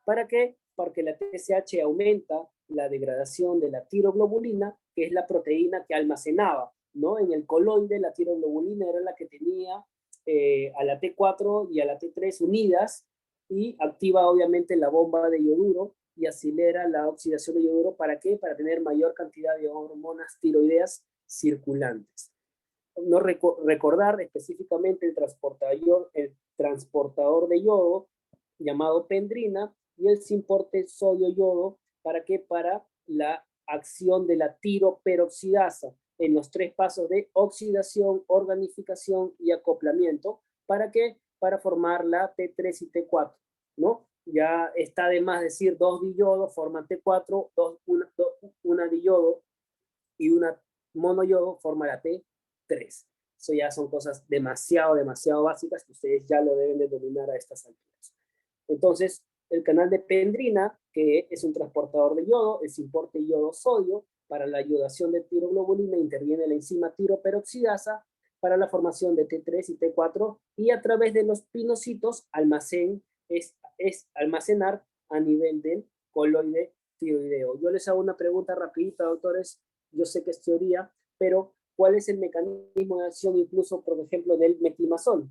¿Para qué? Porque la TSH aumenta la degradación de la tiroglobulina, que es la proteína que almacenaba, ¿no? En el coloide la tiroglobulina era la que tenía a la T4 y a la T3 unidas y activa obviamente la bomba de yoduro y acelera la oxidación de yoduro. ¿Para qué? Para tener mayor cantidad de hormonas tiroideas circulantes. No recordar específicamente el transportador de yodo llamado pendrina y el simporte sodio-yodo. ¿Para qué? Para la acción de la tiroperoxidasa en los 3 pasos de oxidación, organificación y acoplamiento. ¿Para qué? Para formar la T3 y T4, ¿no? Ya está de más decir 2 diyodo forman T4, una diyodo y una monoyodo forma la T3. Eso ya son cosas demasiado básicas que ustedes ya lo deben de dominar a estas alturas. Entonces, el canal de pendrina, que es un transportador de yodo, el simporte yodo-sodio, para la yodación de tiroglobulina interviene la enzima tiroperoxidasa para la formación de T3 y T4 y a través de los pinocitos es almacenar a nivel del coloide tiroideo. Yo les hago una pregunta rapidita, doctores. Yo sé que es teoría, pero ¿cuál es el mecanismo de acción incluso, por ejemplo, del meclimazol?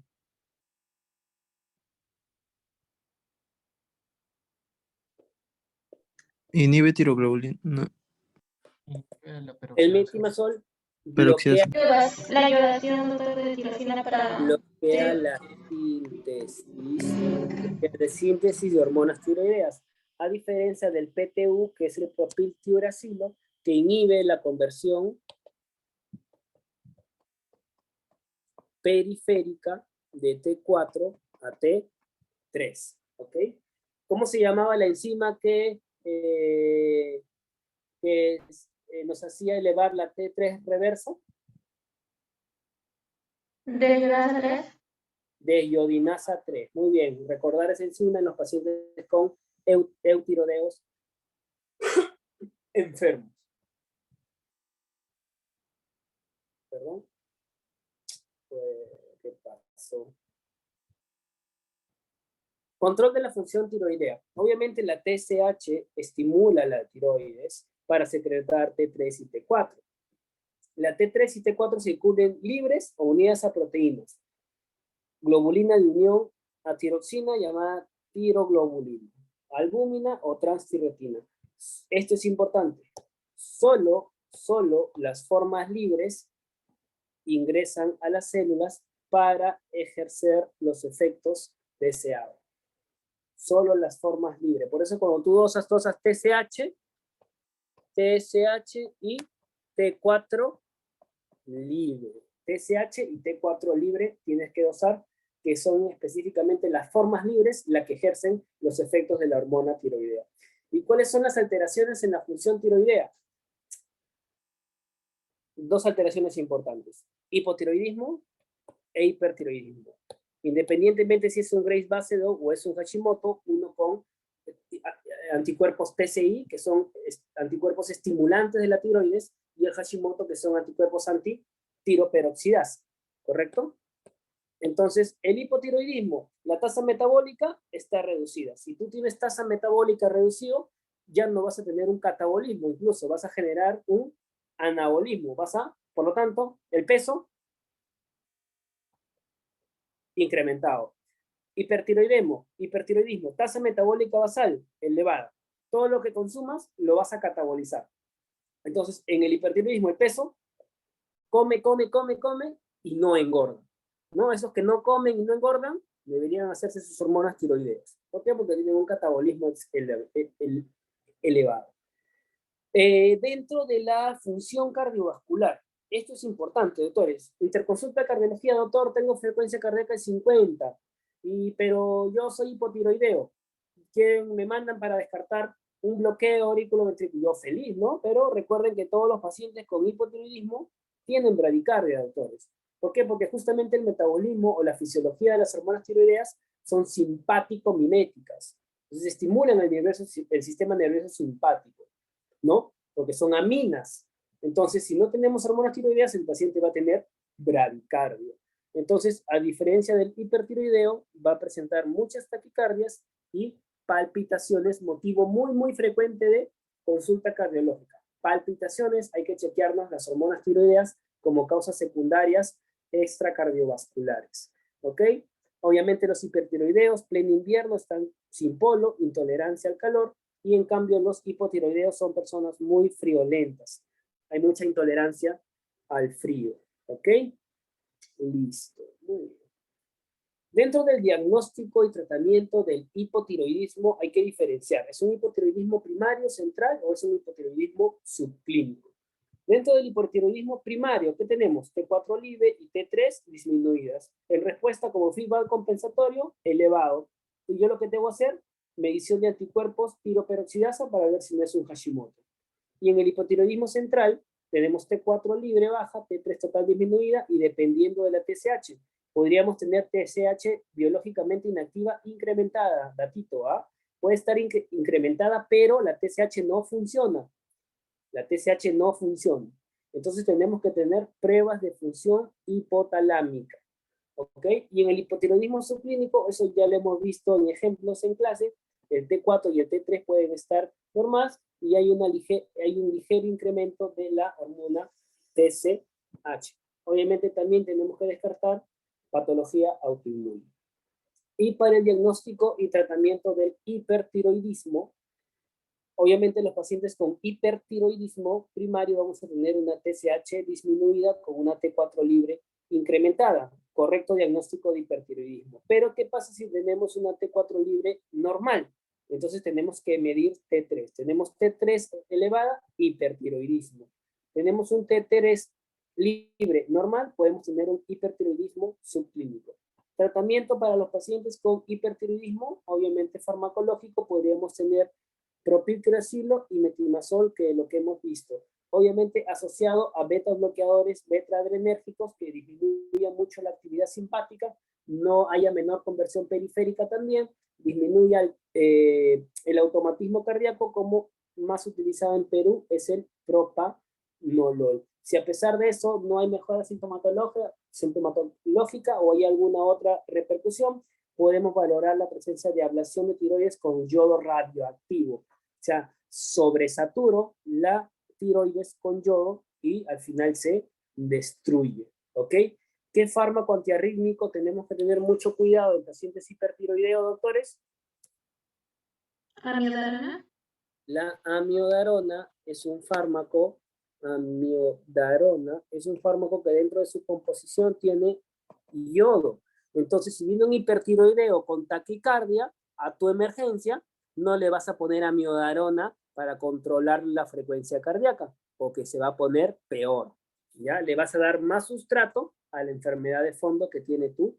Inhibe tiroglobulina. El meclimazol bloquea La yodación, doctor, de tirosina para... bloquea la síntesis de hormonas tiroideas, a diferencia del PTU, que es el propiltiuracilo, que inhibe la conversión periférica de T4 a T3, ¿ok? ¿Cómo se llamaba la enzima que nos hacía elevar la T3 reversa? Deshidrasa 3. Desiodinasa 3. Muy bien, recordar esa enzima en los pacientes con eutirodeos enfermos. ¿Perdón? ¿Qué pasó? Control de la función tiroidea. Obviamente la TSH estimula la tiroides para secretar T3 y T4. La T3 y T4 circulen libres o unidas a proteínas. Globulina de unión a tiroxina llamada tiroglobulina. Albúmina o transtiretina. Esto es importante. Solo las formas libres ingresan a las células para ejercer los efectos deseados. Solo las formas libres. Por eso cuando tú dosas TSH y T4 libre. TSH y T4 libre tienes que dosar, que son específicamente las formas libres las que ejercen los efectos de la hormona tiroidea. ¿Y cuáles son las alteraciones en la función tiroidea? Dos alteraciones importantes: hipotiroidismo e hipertiroidismo. Independientemente si es un Graves Basedow o es un Hashimoto, uno con anticuerpos PCI, que son anticuerpos estimulantes de la tiroides, y el Hashimoto, que son anticuerpos anti-tiroperoxidasa, ¿correcto? Entonces, el hipotiroidismo, la tasa metabólica está reducida. Si tú tienes tasa metabólica reducida, ya no vas a tener un catabolismo, incluso vas a generar un anabolismo. Por lo tanto, el peso incrementado. Hipertiroidismo, tasa metabólica basal elevada. Todo lo que consumas lo vas a catabolizar. Entonces, en el hipertiroidismo, el peso come y no engorda. ¿No? Esos que no comen y no engordan deberían hacerse sus hormonas tiroideas. ¿Por qué? Porque tienen un catabolismo elevado. Dentro de la función cardiovascular, esto es importante, doctores. Interconsulta de cardiología, doctor, tengo frecuencia cardíaca de 50, pero yo soy hipotiroideo. Me mandan para descartar un bloqueo auriculoventricular. Yo feliz, ¿no? Pero recuerden que todos los pacientes con hipotiroidismo tienen bradicardia, doctores. ¿Por qué? Porque justamente el metabolismo o la fisiología de las hormonas tiroideas son simpático-miméticas. Entonces estimulan el sistema nervioso simpático, ¿no? Porque son aminas. Entonces, si no tenemos hormonas tiroideas, el paciente va a tener bradicardia. Entonces, a diferencia del hipertiroideo, va a presentar muchas taquicardias y palpitaciones, motivo muy frecuente de consulta cardiológica. Palpitaciones, hay que chequearnos las hormonas tiroideas como causas secundarias extracardiovasculares, ¿ok? Obviamente los hipertiroideos, pleno invierno, están sin polo, intolerancia al calor, y en cambio los hipotiroideos son personas muy friolentas. Hay mucha intolerancia al frío, ¿ok? Listo, muy bien. Dentro del diagnóstico y tratamiento del hipotiroidismo hay que diferenciar. ¿Es un hipotiroidismo primario, central, o es un hipotiroidismo subclínico? Dentro del hipotiroidismo primario, ¿qué tenemos? T4 libre y T3 disminuidas. En respuesta, como feedback compensatorio, elevado. Y yo lo que debo hacer, medición de anticuerpos tiroperoxidasa para ver si no es un Hashimoto. Y en el hipotiroidismo central, tenemos T4 libre baja, T3 total disminuida, y dependiendo de la TSH, podríamos tener TSH biológicamente inactiva incrementada. Datito, ¿ah? Puede estar incrementada, pero la TSH no funciona. La TSH no funciona. Entonces tenemos que tener pruebas de función hipotalámica. ¿Ok? Y en el hipotiroidismo subclínico, eso ya lo hemos visto en ejemplos en clase, el T4 y el T3 pueden estar normales y hay un ligero incremento de la hormona TSH. Obviamente también tenemos que descartar patología autoinmune. Y para el diagnóstico y tratamiento del hipertiroidismo, obviamente los pacientes con hipertiroidismo primario vamos a tener una TSH disminuida con una T4 libre incrementada. Correcto diagnóstico de hipertiroidismo. Pero ¿qué pasa si tenemos una T4 libre normal? Entonces tenemos que medir T3. Tenemos T3 elevada, hipertiroidismo. Tenemos un T3 libre normal, podemos tener un hipertiroidismo subclínico. Tratamiento para los pacientes con hipertiroidismo, obviamente farmacológico, podríamos tener propiltirazilo y metimazol, que es lo que hemos visto. Obviamente asociado a beta bloqueadores beta-adrenérgicos que disminuyan mucho la actividad simpática, no haya menor conversión periférica también, disminuya el automatismo cardíaco, como más utilizado en Perú es el propanolol. Si a pesar de eso no hay mejora sintomatológica o hay alguna otra repercusión, podemos valorar la presencia de ablación de tiroides con yodo radioactivo. O sea, sobresaturo la tiroides con yodo y al final se destruye, ¿ok? ¿Qué fármaco antiarrítmico tenemos que tener mucho cuidado en pacientes hipertiroideos, doctores? Amiodarona. La amiodarona es un fármaco, que dentro de su composición tiene yodo. Entonces, si viene un hipertiroideo con taquicardia, a tu emergencia, no le vas a poner amiodarona para controlar la frecuencia cardíaca, porque se va a poner peor. ¿Ya? Le vas a dar más sustrato a la enfermedad de fondo que tiene tu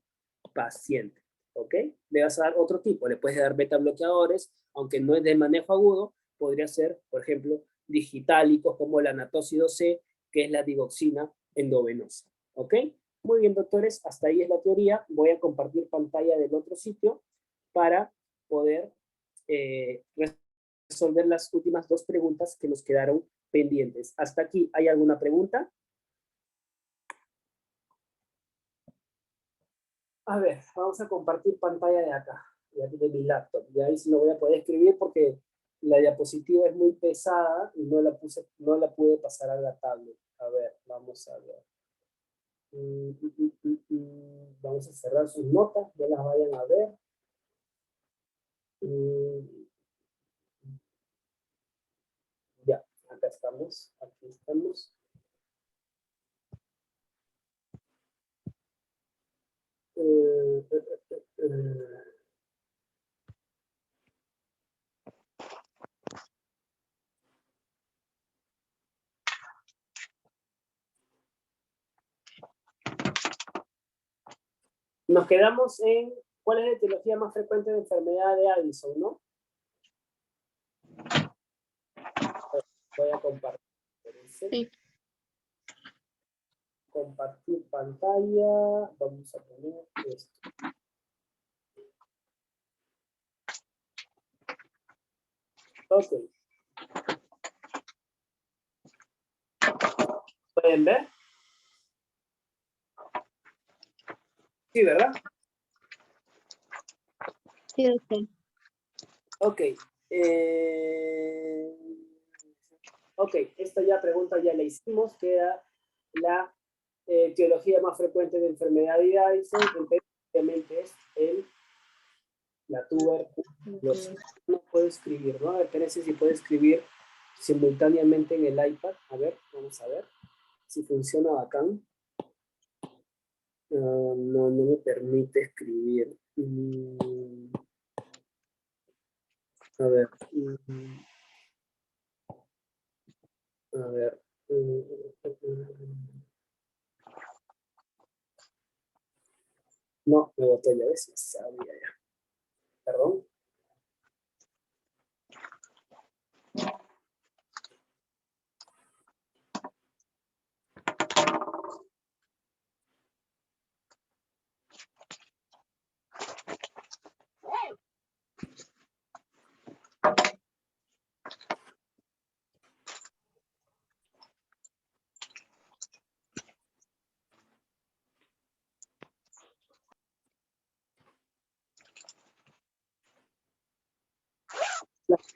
paciente. ¿Ok? Le vas a dar otro tipo, le puedes dar beta bloqueadores, aunque no es de manejo agudo, podría ser, por ejemplo, digitálicos como la natócido C, que es la digoxina endovenosa. ¿Ok? Muy bien, doctores, hasta ahí es la teoría. Voy a compartir pantalla del otro sitio para poder resolver las últimas 2 preguntas que nos quedaron pendientes. ¿Hasta aquí hay alguna pregunta? A ver, vamos a compartir pantalla de acá, de mi laptop. Y ahí sí no voy a poder escribir porque la diapositiva es muy pesada y no la pude pasar a la tablet. A ver, vamos a ver. Vamos a cerrar sus notas, ya las vayan a ver. Ya, acá estamos, aquí estamos. Nos quedamos en cuál es la etiología más frecuente de enfermedad de Addison, ¿no? Voy a compartir. Sí. Compartir pantalla. Vamos a poner esto. Ok. ¿Pueden ver? Sí, ¿verdad? Sí, doctor. Ok. Ok, esta pregunta ya la hicimos, que era la etiología más frecuente de enfermedad de Addison, obviamente es la tuberculosis. No puedo escribir, ¿no? A ver, Teresa, si puede escribir simultáneamente en el iPad. A ver, vamos a ver si funciona bacán. No me permite escribir. A ver. A ver. No, me botó ya, ves, sabía ya. Perdón.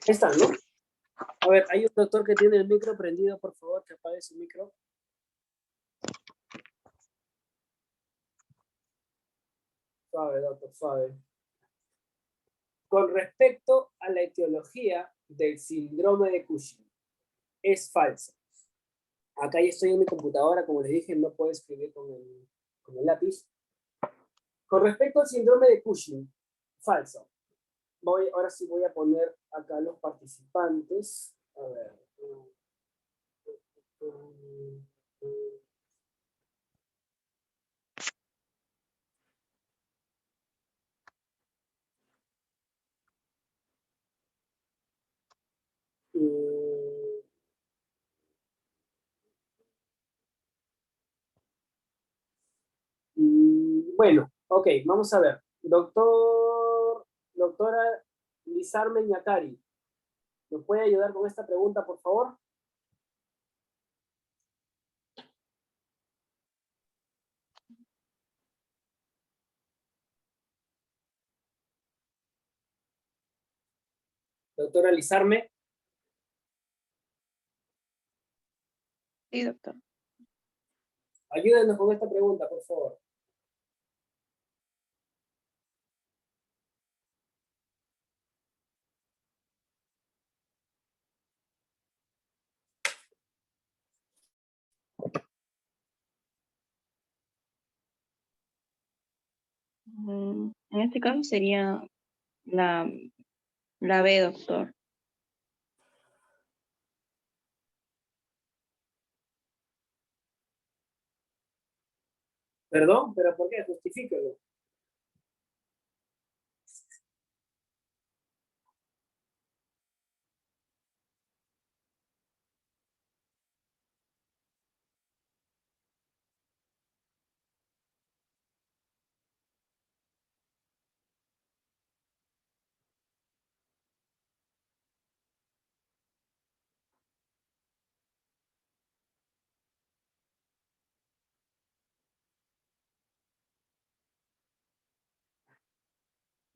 Están, ¿no? A ver, hay un doctor que tiene el micro prendido, por favor, que apague su micro. Suave, doctor, suave. Con respecto a la etiología del síndrome de Cushing, es falsa. Acá ya estoy en mi computadora, como les dije, no puedo escribir con el lápiz. Con respecto al síndrome de Cushing, falso. Ahora sí voy a poner acá los participantes. A ver. Bueno, ok, vamos a ver. Doctora Lizarme Ñacari, ¿nos puede ayudar con esta pregunta, por favor? Doctora Lizarme. Sí, doctor. Ayúdenos con esta pregunta, por favor. En este caso sería la, la B, doctor. Perdón, pero ¿por qué? Justifíquelo.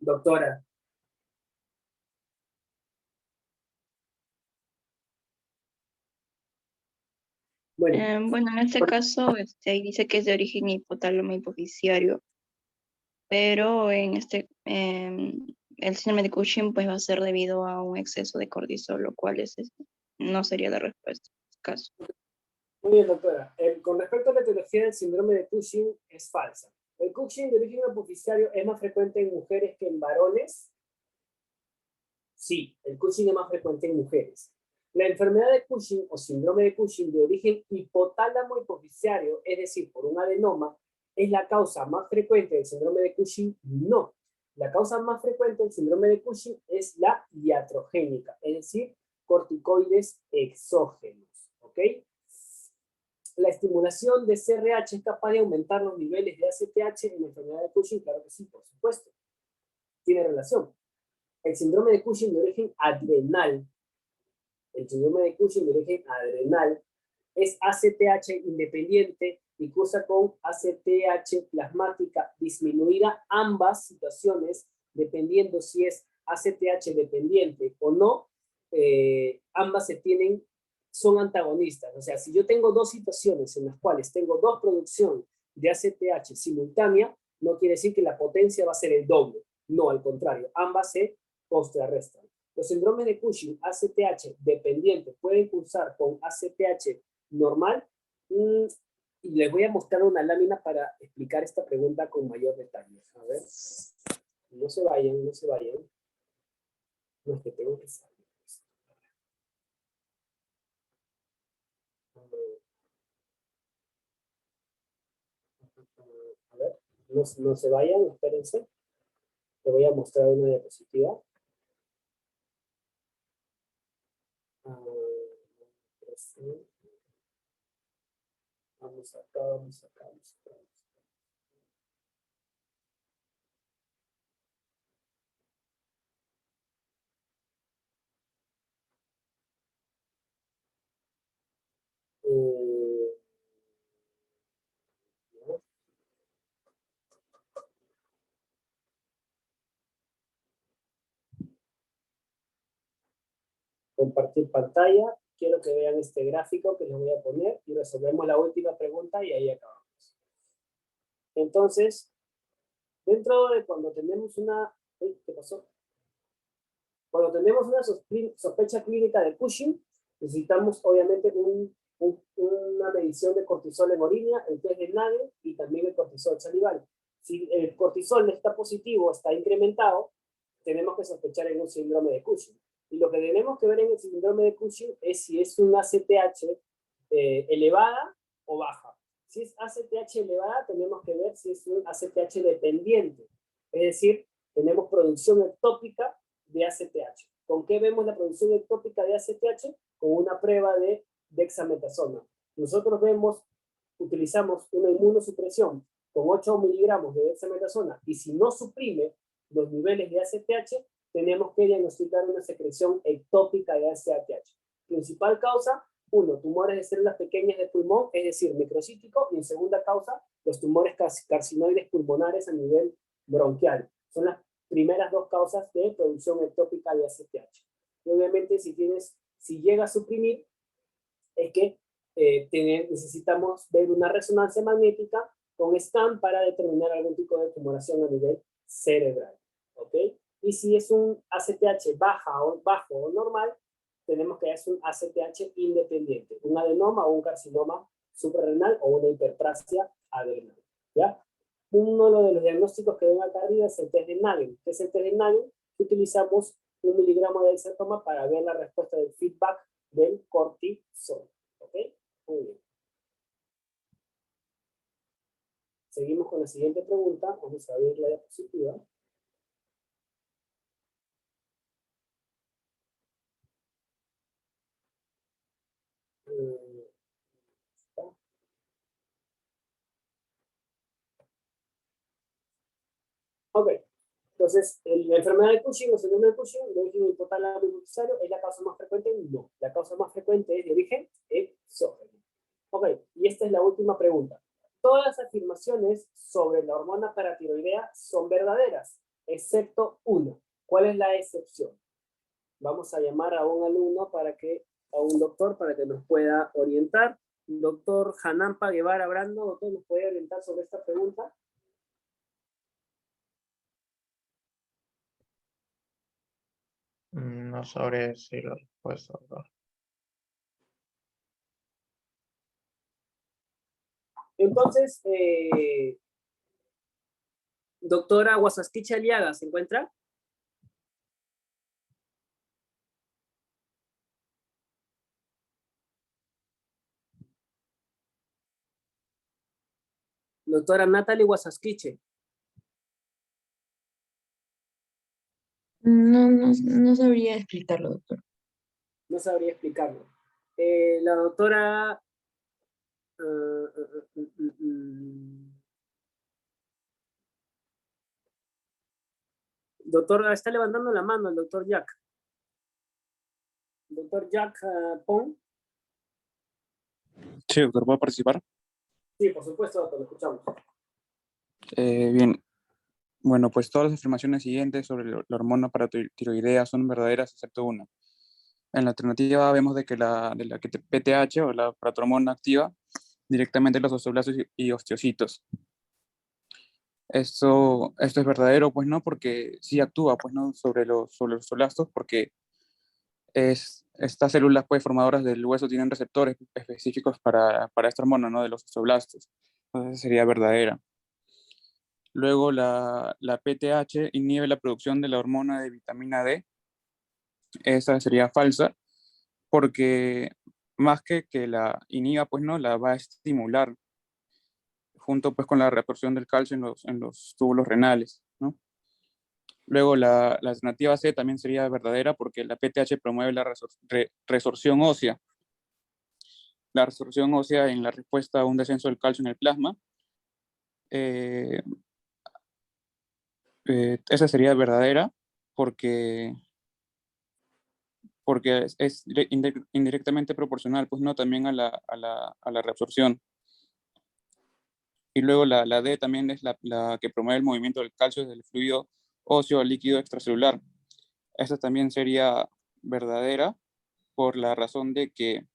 Doctora. Bueno, Bueno, en este caso, ahí dice que es de origen hipotálamo hipoficiario, pero el síndrome de Cushing pues va a ser debido a un exceso de cortisol, lo cual no sería la respuesta en este caso. muy bien, doctora. Con respecto a la etiología del síndrome de Cushing, es falsa. El Cushing de origen hipoficiario es más frecuente en mujeres que en varones. Sí, el Cushing es más frecuente en mujeres. La enfermedad de Cushing o síndrome de Cushing de origen hipotálamo hipoficiario, es decir, por un adenoma, ¿es la causa más frecuente del síndrome de Cushing? No. La causa más frecuente del síndrome de Cushing es la iatrogénica, es decir, corticoides exógenos. ¿Ok? La estimulación de CRH es capaz de aumentar los niveles de ACTH en la enfermedad de Cushing. Claro que sí, por supuesto. Tiene relación. El síndrome de Cushing de origen adrenal, es ACTH independiente y cursa con ACTH plasmática disminuida. Ambas situaciones, dependiendo si es ACTH dependiente o no, ambas son antagonistas. O sea, si yo tengo dos situaciones en las cuales tengo dos producciones de ACTH simultánea, no quiere decir que la potencia va a ser el doble. No, al contrario, ambas se contrarrestan. Los síndromes de Cushing ACTH dependiente pueden cursar con ACTH normal. Y les voy a mostrar una lámina para explicar esta pregunta con mayor detalle. A ver, no se vayan, no se vayan. No es que tengo que salir. A ver, no se vayan, espérense. Te voy a mostrar una diapositiva. Vamos acá, vamos acá, vamos acá. Compartir pantalla. Quiero que vean este gráfico que les voy a poner y resolvemos la última pregunta y ahí acabamos. Entonces, dentro de cuando tenemos una... ¿Qué pasó? Cuando tenemos una sospecha clínica de Cushing, necesitamos obviamente una medición de cortisol en orina, el test de Nagel y también el cortisol salival. Si el cortisol está positivo, está incrementado, tenemos que sospechar en un síndrome de Cushing. Y lo que tenemos que ver en el síndrome de Cushing es si es una ACTH elevada o baja. Si es ACTH elevada, tenemos que ver si es un ACTH dependiente. Es decir, tenemos producción ectópica de ACTH. ¿Con qué vemos la producción ectópica de ACTH? Con una prueba de dexametasona. Nosotros utilizamos una inmunosupresión con 8 miligramos de dexametasona y si no suprime los niveles de ACTH, tenemos que diagnosticar una secreción ectópica de ACTH. Principal causa, 1, tumores de células pequeñas de pulmón, es decir, microcítico, y en segunda causa, los tumores carcinoides pulmonares a nivel bronquial. Son las primeras dos causas de producción ectópica de ACTH. Y obviamente si llega a suprimir, es que necesitamos ver una resonancia magnética con SCAN para determinar algún tipo de tumoración a nivel cerebral, ¿ok? Y si es un ACTH bajo o normal, tenemos que hacer un ACTH independiente, un adenoma o un carcinoma suprarrenal o una hiperplasia adrenal, ¿ya? Uno de los diagnósticos que ven acá arriba es el test de Nagel. ¿Qué es el test de Nagel? Utilizamos 1 miligramo de acetoma para ver la respuesta del feedback del cortisol, ¿ok? Muy bien. Seguimos con la siguiente pregunta. Vamos a abrir la diapositiva. Ok. Entonces, la enfermedad de Cushing o síndrome de Cushing, de origen hipotálamo hipofisiario, ¿es la causa más frecuente? No. La causa más frecuente es de origen exógeno. Ok. Y esta es la última pregunta. Todas las afirmaciones sobre la hormona paratiroidea son verdaderas, excepto una. ¿Cuál es la excepción? Vamos a llamar a un alumno a un doctor para que nos pueda orientar. Doctor Hanampa Guevara Brando, doctor, ¿nos puede orientar sobre esta pregunta? No sabré decir la respuesta, doctor. Entonces, doctora Guasasquicha Aliaga, ¿se encuentra? Doctora Natalie Guasasquiche. No sabría explicarlo, doctor. No sabría explicarlo. La doctora... Doctor, está levantando la mano el doctor Jack. Doctor Jack Pong. Sí, doctor, ¿puedo participar? Sí, por supuesto, doctor, lo escuchamos. Bien. Bueno, pues todas las afirmaciones siguientes sobre la hormona paratiroidea son verdaderas, excepto una. En la alternativa vemos de la PTH o la paratormona activa directamente los osteoblastos y osteocitos. Esto es verdadero, pues no, porque sí actúa, pues no, sobre los osteoblastos, porque estas células pues formadoras del hueso tienen receptores específicos para esta hormona, ¿no? De los osteoblastos. Entonces sería verdadera. Luego la PTH inhibe la producción de la hormona de vitamina D. Esa sería falsa, porque más que la inhiba, pues no, la va a estimular, junto pues con la reabsorción del calcio en los túbulos renales, ¿no? Luego la alternativa C también sería verdadera, porque la PTH promueve la resorción ósea. La resorción ósea en la respuesta a un descenso del calcio en el plasma. Esa sería verdadera, porque es indirectamente proporcional, pues no, también a la reabsorción. Y luego la D también es la que promueve el movimiento del calcio desde el fluido óseo al líquido extracelular. Esta también sería verdadera por la razón de que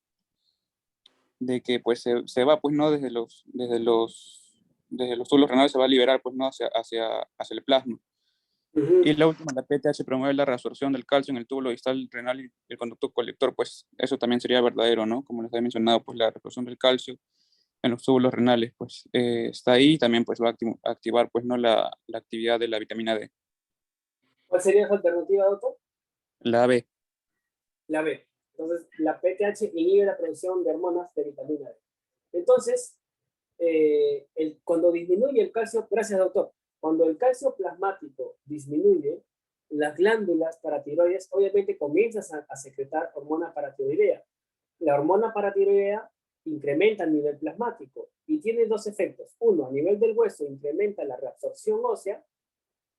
pues se va, pues no, desde los túbulos renales se va a liberar, pues no, hacia el plasma. Y la última, la PTH promueve la reabsorción del calcio en el túbulo distal renal y el conducto colector, pues eso también sería verdadero, ¿no? Como les había mencionado, pues la reabsorción del calcio en los túbulos renales, pues está ahí y también pues va a activar, pues no, la actividad de la vitamina D. ¿Cuál sería su alternativa, doctor? La B. La B. Entonces, la PTH inhibe la producción de hormonas de vitamina D. Entonces, cuando disminuye el calcio, gracias doctor, cuando el calcio plasmático disminuye, las glándulas paratiroides obviamente comienzan a secretar hormona paratiroidea. La hormona paratiroidea incrementa el nivel plasmático y tiene dos efectos. Uno, a nivel del hueso incrementa la reabsorción ósea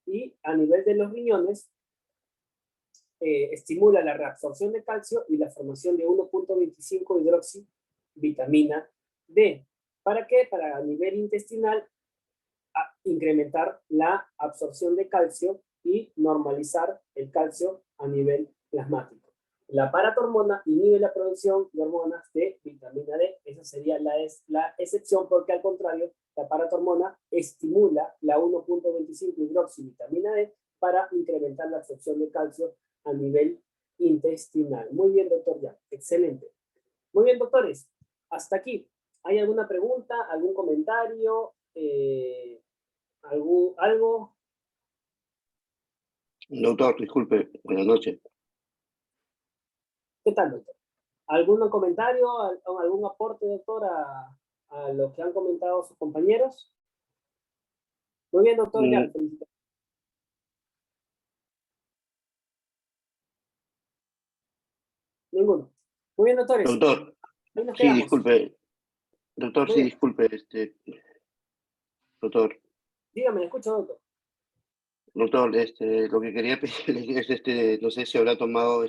y a nivel de los riñones estimula la reabsorción de calcio y la formación de 1.25 hidroxivitamina D. ¿Para qué? Para a nivel intestinal incrementar la absorción de calcio y normalizar el calcio a nivel plasmático. La paratormona inhibe la producción de hormonas de vitamina D. Esa sería la excepción, porque al contrario, la paratormona estimula la 1.25 hidroxivitamina D para incrementar la absorción de calcio a nivel intestinal. Muy bien, doctor Jan. Excelente. Muy bien, doctores. Hasta aquí. ¿Hay alguna pregunta, algún comentario, algo? Doctor, disculpe, buenas noches. ¿Qué tal, doctor? ¿Algún comentario, algún aporte, doctor, a lo que han comentado sus compañeros? Muy bien, doctor. Ya, felicitaciones. Ninguno. Muy bien, doctores. Doctor, Ahí nos sí, quedamos. disculpe. Doctor, Muy sí, bien. disculpe, doctor. Dígame, escucho, doctor. Doctor, lo que quería pedirle es, no sé si habrá tomado